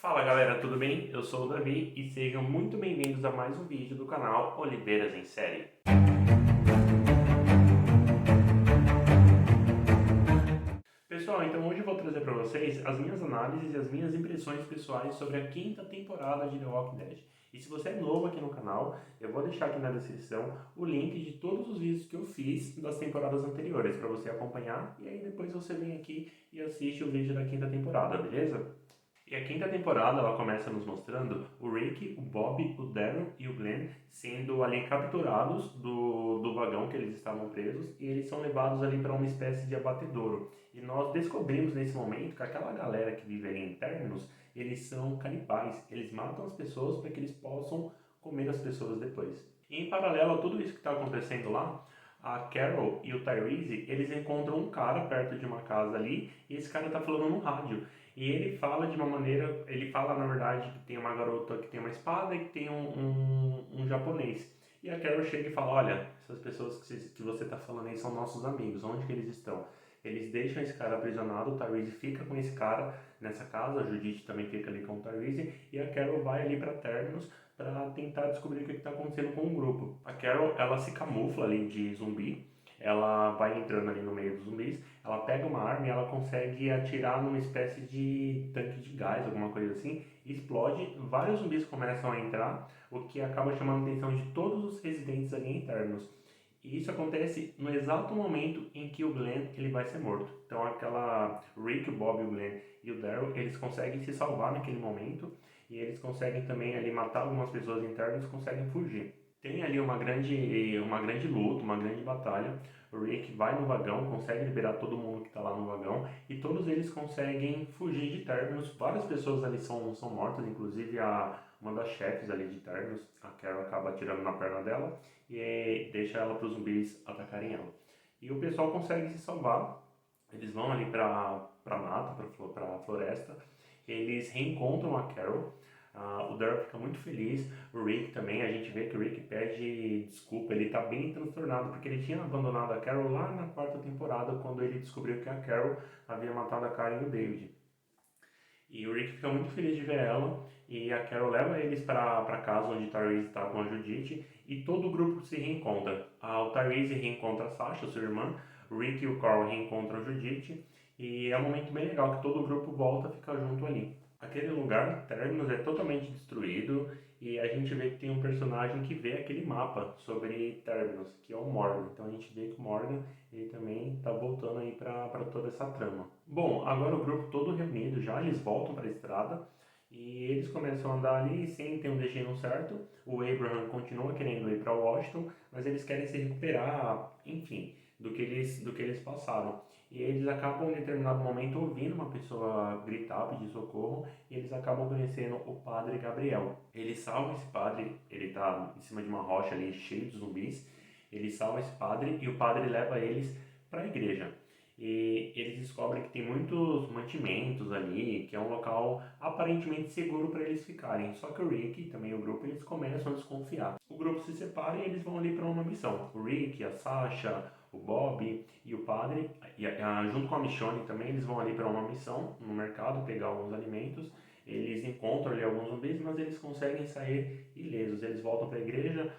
Fala galera, tudo bem? Eu sou o Davi e sejam muito bem-vindos a mais um vídeo do canal Oliveiras em Série. Pessoal, então hoje eu vou trazer para vocês as minhas análises e as minhas impressões pessoais sobre a quinta temporada de The Walking Dead. E se você é novo aqui no canal, eu vou deixar aqui na descrição o link de todos os vídeos que eu fiz das temporadas anteriores para você acompanhar e aí depois você vem aqui e assiste o vídeo da quinta temporada, beleza? E a quinta temporada ela começa nos mostrando o Rick, o Bob, o Daryl e o Glenn sendo ali capturados do vagão que eles estavam presos e eles são levados ali para uma espécie de abatedouro. E nós descobrimos nesse momento que aquela galera que vive ali em Terminus, eles são canibais, eles matam as pessoas para que eles possam comer as pessoas depois. E em paralelo a tudo isso que está acontecendo lá, a Carol e o Tyrese, eles encontram um cara perto de uma casa ali e esse cara está falando no rádio. E ele fala de uma maneira, ele fala na verdade que tem uma garota que tem uma espada e que tem um japonês. E a Carol chega e fala, olha, essas pessoas que você está falando aí são nossos amigos, onde que eles estão? Eles deixam esse cara aprisionado, o Tyrese fica com esse cara nessa casa, a Judith também fica ali com o Tyrese, e a Carol vai ali para Terminus para tentar descobrir o que está acontecendo com o grupo. A Carol, ela se camufla ali de zumbi, ela vai entrando ali no meio dos zumbis, ela pega uma arma e ela consegue atirar numa espécie de tanque de gás, alguma coisa assim, explode, vários zumbis começam a entrar, o que acaba chamando a atenção de todos os residentes ali internos. E isso acontece no exato momento em que o Glenn ele vai ser morto. Então aquela Rick, o Bob, o Glenn e o Daryl, eles conseguem se salvar naquele momento e eles conseguem também ali matar algumas pessoas internas e conseguem fugir. Tem ali uma grande luta, uma grande batalha. O Rick vai no vagão, consegue liberar todo mundo que está lá no vagão e todos eles conseguem fugir de Terminus. Várias pessoas ali são mortas, inclusive uma das chefes ali de Terminus, a Carol acaba atirando na perna dela e deixa ela para os zumbis atacarem ela. E o pessoal consegue se salvar, eles vão ali para mata, para floresta, eles reencontram a Carol. O Daryl fica muito feliz, o Rick também, a gente vê que o Rick pede desculpa, ele tá bem transtornado porque ele tinha abandonado a Carol lá na quarta temporada quando ele descobriu que a Carol havia matado a Karen e o David. E o Rick fica muito feliz de ver ela e a Carol leva eles para casa onde Tyrese está com a Judith e todo o grupo se reencontra. O Tyrese reencontra a Sasha, sua irmã, o Rick e o Carl reencontram a Judith e é um momento bem legal que todo o grupo volta a ficar junto ali. Aquele lugar, Terminus, é totalmente destruído e a gente vê que tem um personagem que vê aquele mapa sobre Terminus, que é o Morgan. Então a gente vê que o Morgan ele também está voltando aí para toda essa trama. Bom, agora o grupo todo reunido já, eles voltam para a estrada e eles começam a andar ali sem ter um destino certo. O Abraham continua querendo ir para Washington, mas eles querem se recuperar, enfim, do que eles passaram. E eles acabam em determinado momento ouvindo uma pessoa gritar, pedir socorro, e eles acabam conhecendo o padre Gabriel. Ele salva esse padre, ele está em cima de uma rocha ali cheio de zumbis, ele salva esse padre e o padre leva eles para a igreja. E eles descobrem que tem muitos mantimentos ali, que é um local aparentemente seguro para eles ficarem. Só que o Rick e também o grupo eles começam a desconfiar. O grupo se separa e eles vão ali para uma missão. O Rick, a Sasha, o Bob e o padre, junto com a Michonne também, eles vão ali para uma missão no mercado pegar alguns alimentos. Eles encontram ali alguns zumbis, mas eles conseguem sair ilesos. Eles voltam para a igreja.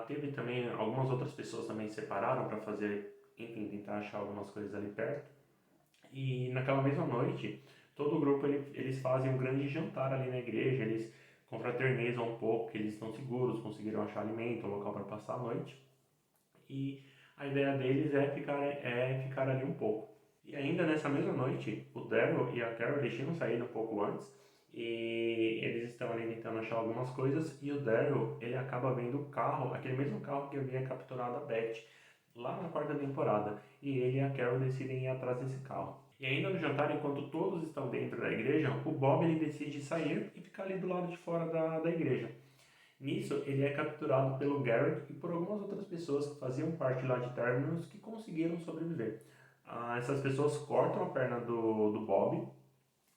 Teve também algumas outras pessoas também se separaram para fazer, enfim, tentar achar algumas coisas ali perto. E naquela mesma noite, todo o grupo eles fazem um grande jantar ali na igreja. Eles confraternizam um pouco, que eles estão seguros, conseguiram achar alimento, um local para passar a noite. E a ideia deles é ficar ali um pouco. E ainda nessa mesma noite, o Daryl e a Carol eles tinham saído um pouco antes e eles estão ali tentando achar algumas coisas e o Daryl ele acaba vendo o carro, aquele mesmo carro que havia capturado a Beth lá na quarta temporada e ele e a Carol decidem ir atrás desse carro. E ainda no jantar, enquanto todos estão dentro da igreja, o Bob ele decide sair e ficar ali do lado de fora da igreja. Nisso, ele é capturado pelo Garrett e por algumas outras pessoas que faziam parte lá de Terminus que conseguiram sobreviver. Essas pessoas cortam a perna do Bob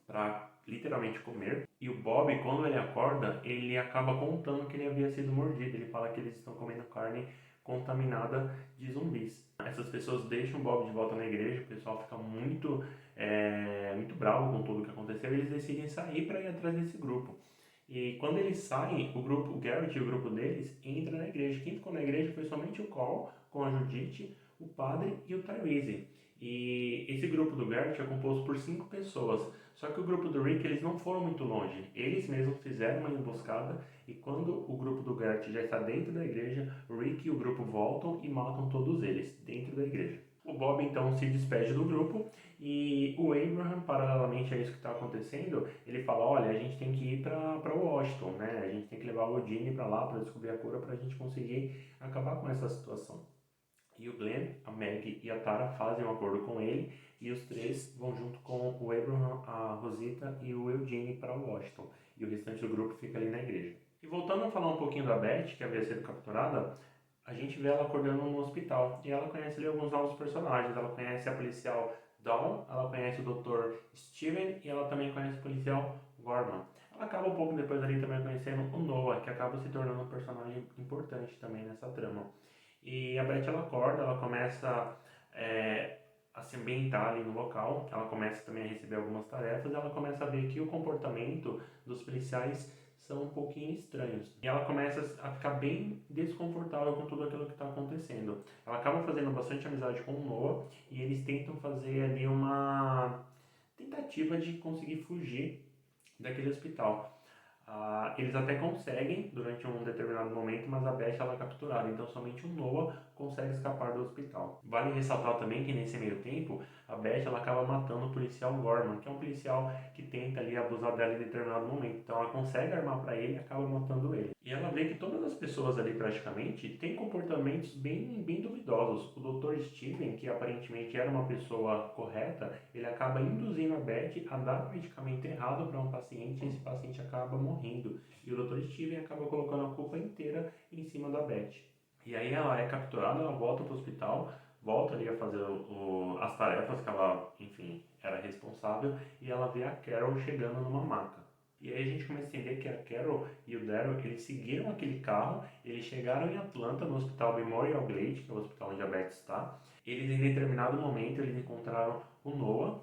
para literalmente comer. E o Bob, quando ele acorda, ele acaba contando que ele havia sido mordido. Ele fala que eles estão comendo carne contaminada de zumbis. Essas pessoas deixam o Bob de volta na igreja, o pessoal fica muito bravo com tudo que aconteceu e eles decidem sair para ir atrás desse grupo. E quando eles saem, o Garrett e o grupo deles entram na igreja. Quem ficou na igreja foi somente o Carl, com a Judith, o padre e o Tyrese. E esse grupo do Garrett é composto por 5 pessoas. Só que o grupo do Rick, eles não foram muito longe. Eles mesmos fizeram uma emboscada e quando o grupo do Garrett já está dentro da igreja, o Rick e o grupo voltam e matam todos eles dentro da igreja. O Bob então se despede do grupo e o Abraham, paralelamente a isso que está acontecendo, ele fala, olha, a gente tem que ir para Washington, né? A gente tem que levar o Eugene para lá para descobrir a cura para a gente conseguir acabar com essa situação. E o Glenn, a Meg e a Tara fazem um acordo com ele e os 3 vão junto com o Abraham, a Rosita e o Eugene para Washington. E o restante do grupo fica ali na igreja. E voltando a falar um pouquinho da Beth, que havia sido capturada, a gente vê ela acordando no hospital e ela conhece ali alguns novos personagens. Ela conhece a policial Dawn, ela conhece o Dr. Steven e ela também conhece o policial Gorman. Ela acaba um pouco depois ali também conhecendo o Noah, que acaba se tornando um personagem importante também nessa trama. E a Beth ela acorda, ela começa a se ambientar ali no local, ela começa também a receber algumas tarefas, ela começa a ver que o comportamento dos policiais são um pouquinho estranhos. E ela começa a ficar bem desconfortável com tudo aquilo que está acontecendo. Ela acaba fazendo bastante amizade com o Noah e eles tentam fazer ali uma tentativa de conseguir fugir daquele hospital. Eles até conseguem durante um determinado momento, mas a Beth ela é capturada, então somente o Noah consegue escapar do hospital. Vale ressaltar também que nesse meio tempo, a Beth ela acaba matando o policial Gorman, que é um policial que tenta ali abusar dela em determinado momento. Então ela consegue armar para ele e acaba matando ele. E ela vê que todas as pessoas ali praticamente têm comportamentos bem duvidosos. O Dr. Steven, que aparentemente era uma pessoa correta, ele acaba induzindo a Beth a dar o medicamento errado para um paciente e esse paciente acaba morrendo. E o Dr. Steven acaba colocando a culpa inteira em cima da Beth. E aí ela é capturada, ela volta para o hospital, volta ali a fazer as tarefas que ela, enfim, era responsável e ela vê a Carol chegando numa maca. E aí a gente começa a entender que a Carol e o Daryl, eles seguiram aquele carro, eles chegaram em Atlanta, no hospital Memorial Glade, que é o hospital onde a Beth está. Eles, em determinado momento, eles encontraram o Noah,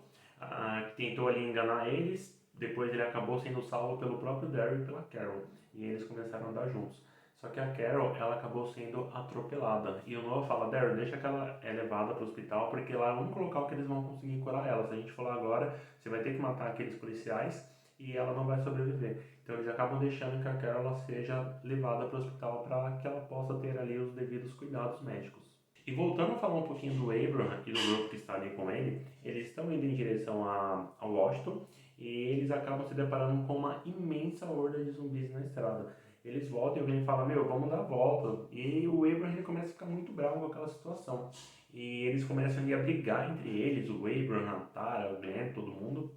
que tentou ali enganar eles, depois ele acabou sendo salvo pelo próprio Daryl e pela Carol, e eles começaram a andar juntos. Só que a Carol, ela acabou sendo atropelada. E o Noah fala, Daryl, deixa que ela é levada para o hospital, porque lá é o único local que eles vão conseguir curar ela. Se a gente for lá agora, você vai ter que matar aqueles policiais e ela não vai sobreviver. Então eles acabam deixando que a Carol ela seja levada para o hospital para que ela possa ter ali os devidos cuidados médicos. E voltando a falar um pouquinho do Abraham e do grupo que está ali com ele, eles estão indo em direção a Washington e eles acabam se deparando com uma imensa horda de zumbis na estrada. Eles voltam e alguém fala, meu, vamos dar a volta. E o Abraham ele começa a ficar muito bravo com aquela situação. E eles começam ali a brigar entre eles, o Abraham, a Tara, o Glenn, todo mundo.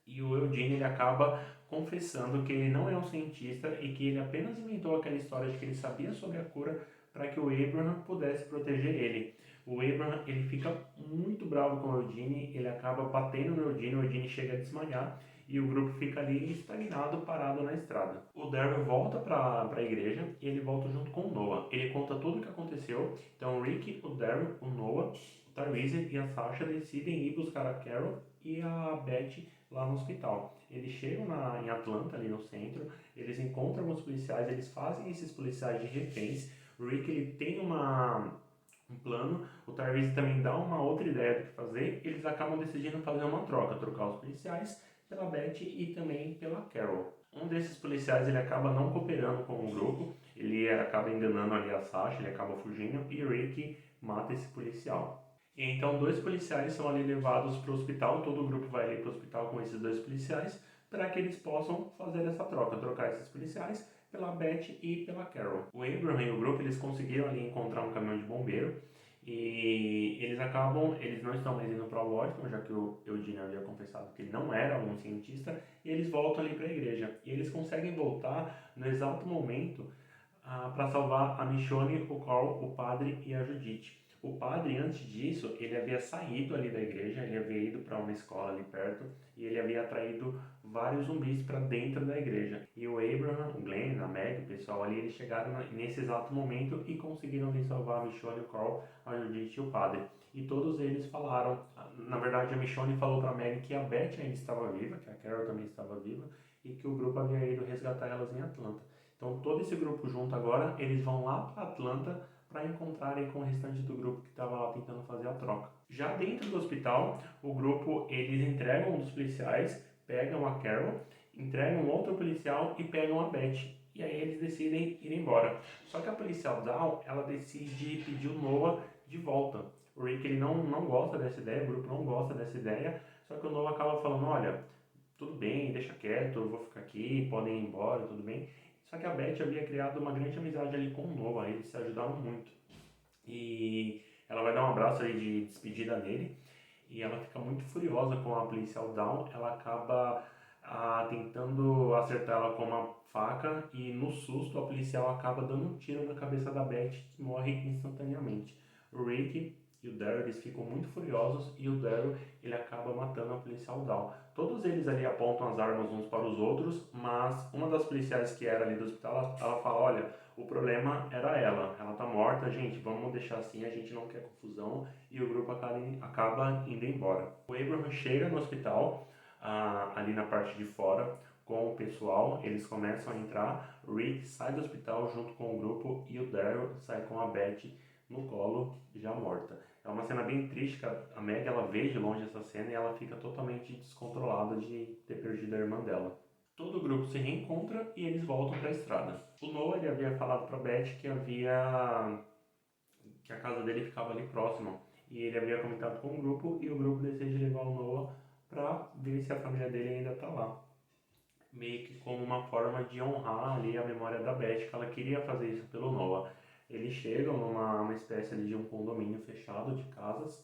E o Eugene ele acaba confessando que ele não é um cientista e que ele apenas inventou aquela história de que ele sabia sobre a cura para que o Abraham pudesse proteger ele. O Abraham ele fica muito bravo com o Eugene, ele acaba batendo no Eugene, o Eugene chega a desmaiar e o grupo fica ali estagnado, parado na estrada. O Daryl volta para a igreja e ele volta junto com o Noah. Ele conta tudo o que aconteceu. Então o Rick, o Daryl, o Noah, o Tyrese e a Sasha decidem ir buscar a Carol e a Beth lá no hospital. Eles chegam em Atlanta, ali no centro, eles encontram alguns policiais, eles fazem esses policiais de reféns. O Rick ele tem um plano, o Tyrese também dá uma outra ideia do que fazer, eles acabam decidindo fazer uma troca, trocar os policiais pela Beth e também pela Carol. Um desses policiais ele acaba não cooperando com o grupo, ele acaba enganando ali a Sasha, ele acaba fugindo e o Rick mata esse policial. E então 2 policiais são ali levados para o hospital, todo o grupo vai ali para o hospital com esses 2 policiais para que eles possam fazer essa troca, trocar esses policiais pela Beth e pela Carol. O Abraham e o grupo eles conseguiram ali encontrar um caminhão de bombeiro e eles não estão mais indo para Washington, já que o Eugene havia confessado que ele não era um cientista, e eles voltam ali para a igreja. E eles conseguem voltar no exato momento para salvar a Michonne, o Carl, o padre e a Judith. O padre, antes disso, ele havia saído ali da igreja, ele havia ido para uma escola ali perto e ele havia atraído vários zumbis para dentro da igreja. E o Abraham, o Glenn, a Meg, o pessoal ali, eles chegaram nesse exato momento e conseguiram ali salvar a Michonne, o Carl, a Judith e o padre. E todos eles falaram, na verdade a Michonne falou para a Meg que a Beth ainda estava viva, que a Carol também estava viva e que o grupo havia ido resgatar elas em Atlanta. Então todo esse grupo junto agora, eles vão lá para Atlanta para encontrarem com o restante do grupo que estava lá tentando fazer a troca. Já dentro do hospital, o grupo, eles entregam um dos policiais, pegam a Carol, entregam outro policial e pegam a Beth. E aí eles decidem ir embora. Só que a policial Dawn, ela decide pedir o Noah de volta. O Rick, ele não gosta dessa ideia, o grupo não gosta dessa ideia, só que o Noah acaba falando, olha, tudo bem, deixa quieto, eu vou ficar aqui, podem ir embora, tudo bem. Só que a Beth havia criado uma grande amizade ali com o Noah, eles se ajudaram muito. E ela vai dar um abraço ali de despedida nele, e ela fica muito furiosa com a policial Dawn, ela acaba tentando acertar ela com uma faca e no susto a policial acaba dando um tiro na cabeça da Beth, que morre instantaneamente. O Rick e o Daryl, eles ficam muito furiosos e o Daryl, ele acaba matando a policial Dawn. Todos eles ali apontam as armas uns para os outros, mas uma das policiais que era ali do hospital, ela fala, olha, o problema era ela tá morta, gente, vamos deixar assim, a gente não quer confusão, e o grupo acaba indo embora. O Abraham chega no hospital, ali na parte de fora, com o pessoal, eles começam a entrar, o Rick sai do hospital junto com o grupo e o Daryl sai com a Beth no colo, já morta. É uma cena bem triste, que a Meg, ela vê de longe essa cena e ela fica totalmente descontrolada de ter perdido a irmã dela. Todo o grupo se reencontra e eles voltam para a estrada. O Noah, ele havia falado para Beth que a casa dele ficava ali próximo e ele havia comentado com o grupo e o grupo decide levar o Noah para ver se a família dele ainda está lá, meio que como uma forma de honrar ali a memória da Beth, que ela queria fazer isso pelo Noah. Eles chegam numa uma espécie ali de um condomínio fechado de casas,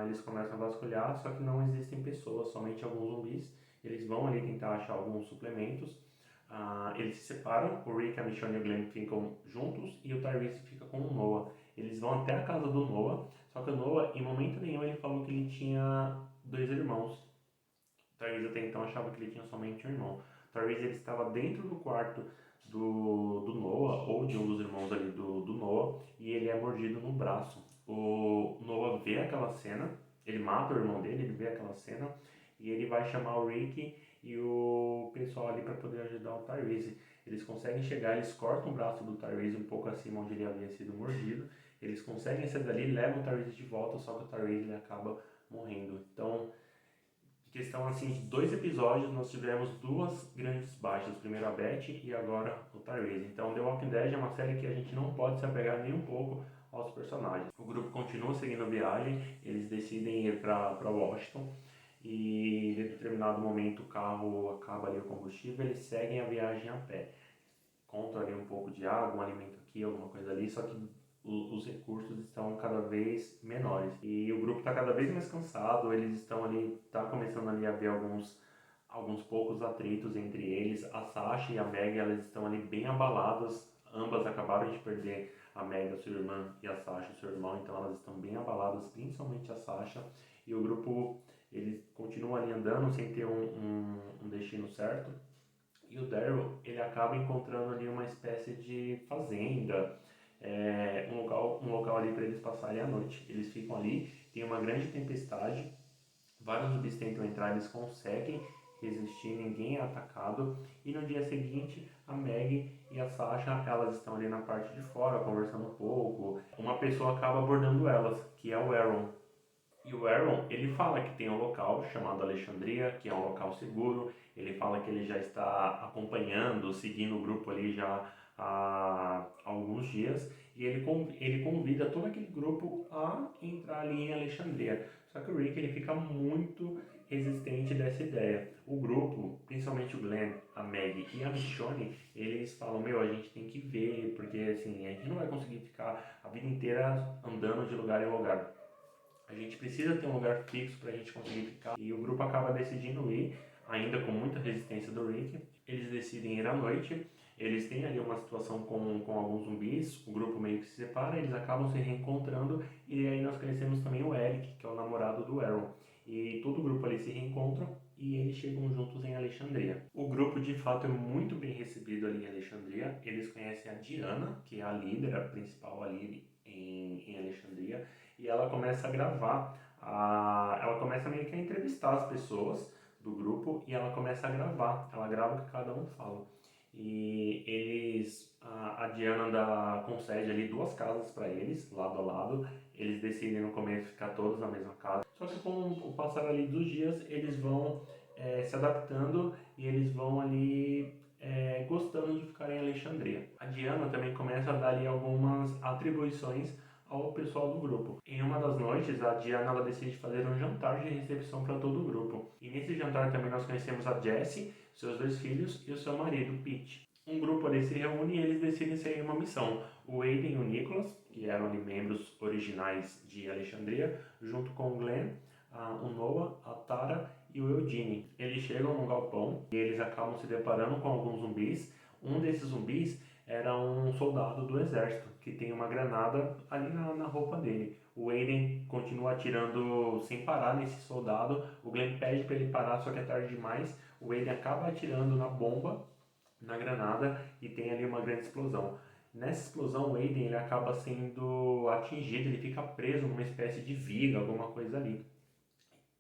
eles começam a vasculhar, só que não existem pessoas, somente alguns zumbis. Eles vão ali tentar achar alguns suplementos. Eles se separam, o Rick, a Michonne e o Glenn ficam juntos e o Tyrese fica com o Noah. Eles vão até a casa do Noah, só que o Noah, em momento nenhum, ele falou que ele tinha dois irmãos. O Tyrese até então achava que ele tinha somente um irmão. O Tyrese, ele estava dentro do quarto do Noah, ou de um dos irmãos ali do Noah, e ele é mordido no braço. O Noah vê aquela cena, ele mata o irmão dele, ele vê aquela cena, e ele vai chamar o Rick e o pessoal ali para poder ajudar o Tyrese. Eles conseguem chegar, eles cortam o braço do Tyrese um pouco acima onde ele havia sido mordido, eles conseguem sair dali, levam o Tyrese de volta, só que o Tyrese ele acaba morrendo. Então, questão assim de 2 episódios, nós tivemos 2 grandes baixas, primeiro a Beth e agora o Tyrese. Então The Walking Dead é uma série que a gente não pode se apegar nem um pouco aos personagens. O grupo continua seguindo a viagem, eles decidem ir para Washington e em determinado momento o carro acaba ali o combustível, eles seguem a viagem a pé. Encontram ali um pouco de água, um alimento aqui, alguma coisa ali, só que os recursos estão cada vez menores e o grupo está cada vez mais cansado, eles estão ali, está começando ali a haver alguns poucos atritos entre eles. A Sasha e a Meg, elas estão ali bem abaladas, ambas acabaram de perder a Meg, a sua irmã, e a Sasha, o seu irmão, então elas estão bem abaladas, principalmente a Sasha, e o grupo, ele continua ali andando sem ter um destino certo, e o Daryl, ele acaba encontrando ali uma espécie de fazenda, um local ali para eles passarem a noite. Eles ficam ali, tem uma grande tempestade, vários zumbis tentam entrar, eles conseguem resistir, ninguém é atacado. E no dia seguinte, a Meg e a Sasha, elas estão ali na parte de fora, conversando um pouco. Uma pessoa acaba abordando elas, que é o Aaron. E o Aaron, ele fala que tem um local chamado Alexandria, que é um local seguro. Ele fala que ele já está acompanhando, seguindo o grupo ali já há alguns dias. E ele convida todo aquele grupo a entrar ali em Alexandria. Só que o Rick, ele fica muito resistente dessa ideia. O grupo, principalmente o Glenn, a Meg e a Michonne, eles falam, meu, a gente tem que ver, porque assim, a gente não vai conseguir ficar a vida inteira andando de lugar em lugar. A gente precisa ter um lugar fixo para a gente conseguir ficar. E o grupo acaba decidindo ir, ainda com muita resistência do Rick. Eles decidem ir à noite. eles têm ali uma situação com alguns zumbis, o grupo meio que se separa, eles acabam se reencontrando e aí nós conhecemos também o Eric, que é o namorado do Aaron. E todo o grupo ali se reencontra e eles chegam juntos em Alexandria. O grupo de fato é muito bem recebido ali em Alexandria. Eles conhecem a Diana, que é a líder, a principal ali em Alexandria, e ela começa a gravar, ela começa meio que a entrevistar as pessoas do grupo e ela começa a gravar, ela grava o que cada um fala. E a Diana concede ali 2 casas para eles, lado a lado. Eles decidem no começo ficar todos na mesma casa. Só que com o passar ali dos dias, eles vão se adaptando e eles vão ali gostando de ficar em Alexandria. A Diana também começa a dar ali algumas atribuições ao pessoal do grupo. Em uma das noites, a Diana ela decide fazer um jantar de recepção para todo o grupo. E nesse jantar também nós conhecemos a Jessie, seus 2 filhos e o seu marido, Pete. Um grupo ali se reúne e eles decidem seguir uma missão. O Aiden e o Nicholas, que eram ali membros originais de Alexandria, junto com o Glenn, o Noah, a Tara e o Eugene. Eles chegam no galpão e eles acabam se deparando com alguns zumbis. Um desses zumbis era um soldado do exército, que tem uma granada ali na roupa dele. O Aiden continua atirando sem parar nesse soldado. O Glenn pede para ele parar, só que é tarde demais. O Aiden acaba atirando na bomba, na granada, e tem ali uma grande explosão. Nessa explosão, o Aiden ele acaba sendo atingido, ele fica preso numa espécie de viga, alguma coisa ali.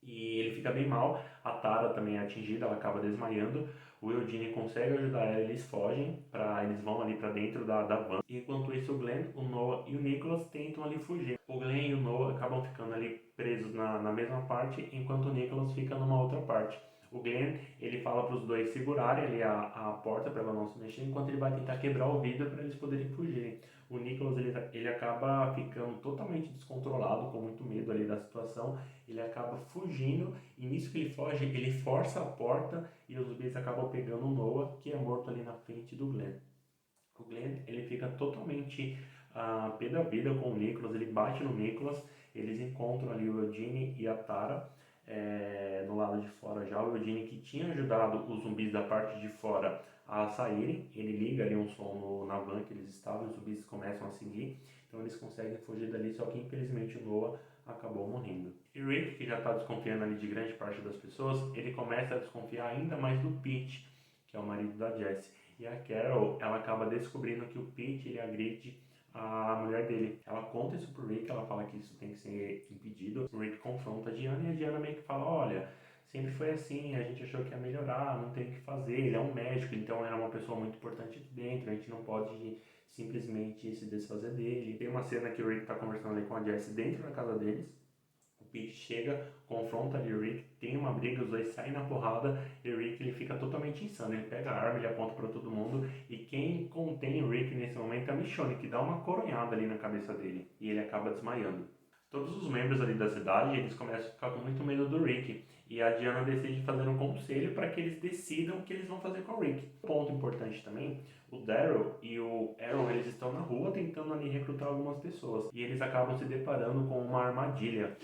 E ele fica bem mal, a Tara também é atingida, ela acaba desmaiando. O Eugene consegue ajudar ela, eles fogem, eles vão ali para dentro da van. E enquanto isso, o Glenn, o Noah e o Nicholas tentam ali fugir. O Glenn e o Noah acabam ficando ali presos na mesma parte, enquanto o Nicholas fica numa outra parte. O Glenn, ele fala para os dois segurarem ali a porta para ela não se mexer, enquanto ele vai tentar quebrar o vidro para eles poderem fugir. O Nicholas, ele acaba ficando totalmente descontrolado, com muito medo ali da situação. Ele acaba fugindo e nisso que ele foge, ele força a porta e os zumbis acabam pegando o Noah, que é morto ali na frente do Glenn. O Glenn, ele fica totalmente pé da vida com o Nicholas, ele bate no Nicholas, eles encontram ali o Eugene e a Tara no lado de fora já. O Eugene, que tinha ajudado os zumbis da parte de fora a saírem, ele liga ali um som na van que eles estavam, os zumbis começam a seguir, então eles conseguem fugir dali, só que infelizmente o Noah acabou morrendo. E Rick, que já está desconfiando ali de grande parte das pessoas, ele começa a desconfiar ainda mais do Pete, que é o marido da Jessie. E a Carol, ela acaba descobrindo que o Pete, ele agride a mulher dele. Ela conta isso pro Rick, ela fala que isso tem que ser impedido. O Rick confronta a Diana e a Diana meio que fala, olha, sempre foi assim, a gente achou que ia melhorar, não tem o que fazer, ele é um médico, então era uma pessoa muito importante aqui dentro, a gente não pode simplesmente se desfazer dele. Tem uma cena que o Rick tá conversando ali com a Jessie dentro da casa deles. O Pete chega, confronta ali o Rick, tem uma briga, os dois saem na porrada e o Rick ele fica totalmente insano. Ele pega a arma, ele aponta para todo mundo e quem contém o Rick nesse momento é a Michonne, que dá uma coronhada ali na cabeça dele e ele acaba desmaiando. Todos os membros ali da cidade, eles começam a ficar com muito medo do Rick e a Diana decide fazer um conselho para que eles decidam o que eles vão fazer com o Rick. Ponto importante também, o Daryl e o Aaron, eles estão na rua tentando ali recrutar algumas pessoas e eles acabam se deparando com uma armadilha.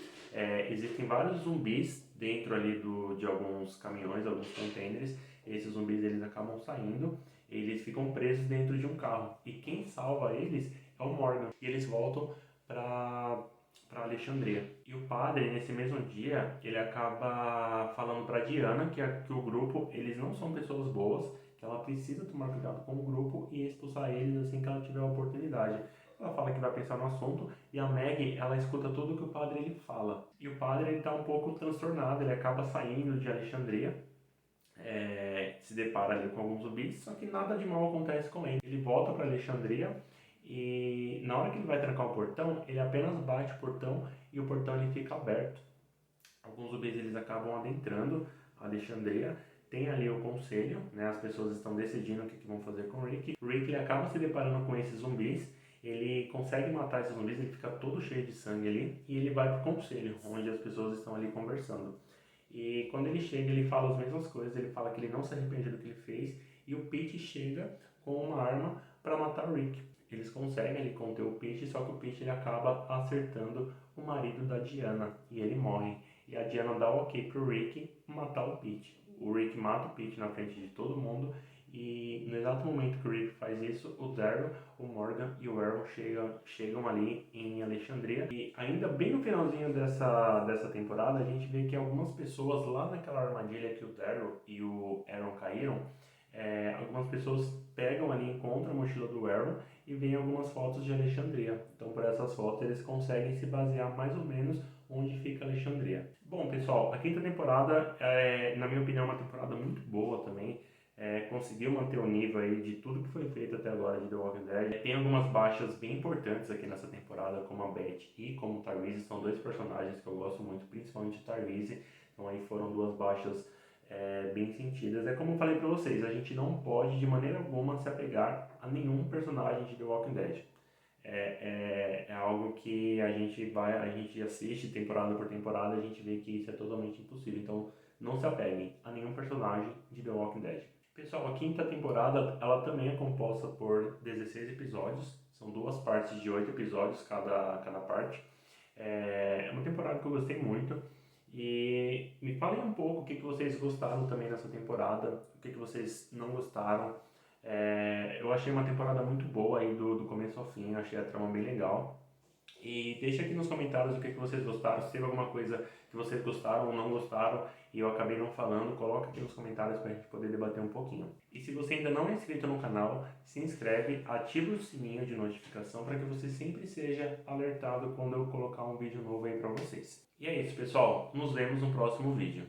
Existem vários zumbis dentro ali de alguns caminhões, alguns containers. Esses zumbis eles acabam saindo, eles ficam presos dentro de um carro e quem salva eles é o Morgan e eles voltam para Alexandria. E o padre, nesse mesmo dia, ele acaba falando para Diana que o grupo, eles não são pessoas boas, que ela precisa tomar cuidado com o grupo e expulsar eles assim que ela tiver a oportunidade. Ela fala que vai pensar no assunto e a Maggie, ela escuta tudo que o padre ele fala. E o padre ele tá um pouco transtornado, ele acaba saindo de Alexandria, se depara ali com alguns zumbis, só que nada de mal acontece com ele. Ele volta para Alexandria e na hora que ele vai trancar o portão, ele apenas bate o portão e o portão ele fica aberto. Alguns zumbis eles acabam adentrando a Alexandria. Tem ali o conselho, né? As pessoas estão decidindo o que vão fazer com o Rick. O Rick ele acaba se deparando com esses zumbis. Ele consegue matar esses zumbis, ele fica todo cheio de sangue ali e ele vai pro conselho, onde as pessoas estão ali conversando. E quando ele chega, ele fala as mesmas coisas, ele fala que ele não se arrepende do que ele fez e o Pete chega com uma arma para matar o Rick. Eles conseguem ali conter o Pete, só que o Pete ele acaba acertando o marido da Diana e ele morre. E a Diana dá o ok pro Rick matar o Pete. O Rick mata o Pete na frente de todo mundo e no exato momento que o Rick faz isso, o Daryl, o Morgan e o Aaron chegam ali em Alexandria. E ainda bem no finalzinho dessa temporada, a gente vê que algumas pessoas lá naquela armadilha que o Daryl e o Aaron caíram, algumas pessoas pegam ali, encontram a mochila do Aaron e veem algumas fotos de Alexandria. Então, por essas fotos, eles conseguem se basear mais ou menos onde fica Alexandria. Bom, pessoal, a quinta temporada, na minha opinião, é uma temporada muito boa também. Conseguiu manter o nível aí de tudo que foi feito até agora de The Walking Dead. Tem algumas baixas bem importantes aqui nessa temporada, como a Beth e como o Tyrese. São dois personagens que eu gosto muito, principalmente o Tyrese. Então aí foram duas baixas bem sentidas. É como eu falei pra vocês, a gente não pode de maneira alguma se apegar a nenhum personagem de The Walking Dead. É algo que a gente assiste temporada por temporada, a gente vê que isso é totalmente impossível. Então não se apeguem a nenhum personagem de The Walking Dead. Pessoal, a quinta temporada ela também é composta por 16 episódios, são duas partes de 8 episódios cada parte. É uma temporada que eu gostei muito. E me falem um pouco o que vocês gostaram também nessa temporada, o que vocês não gostaram. Eu achei uma temporada muito boa aí do começo ao fim, achei a trama bem legal. E deixa aqui nos comentários o que vocês gostaram, se teve alguma coisa que vocês gostaram ou não gostaram e eu acabei não falando, coloca aqui nos comentários para a gente poder debater um pouquinho. E se você ainda não é inscrito no canal, se inscreve, ativa o sininho de notificação para que você sempre seja alertado quando eu colocar um vídeo novo aí para vocês. E é isso, pessoal, nos vemos no próximo vídeo.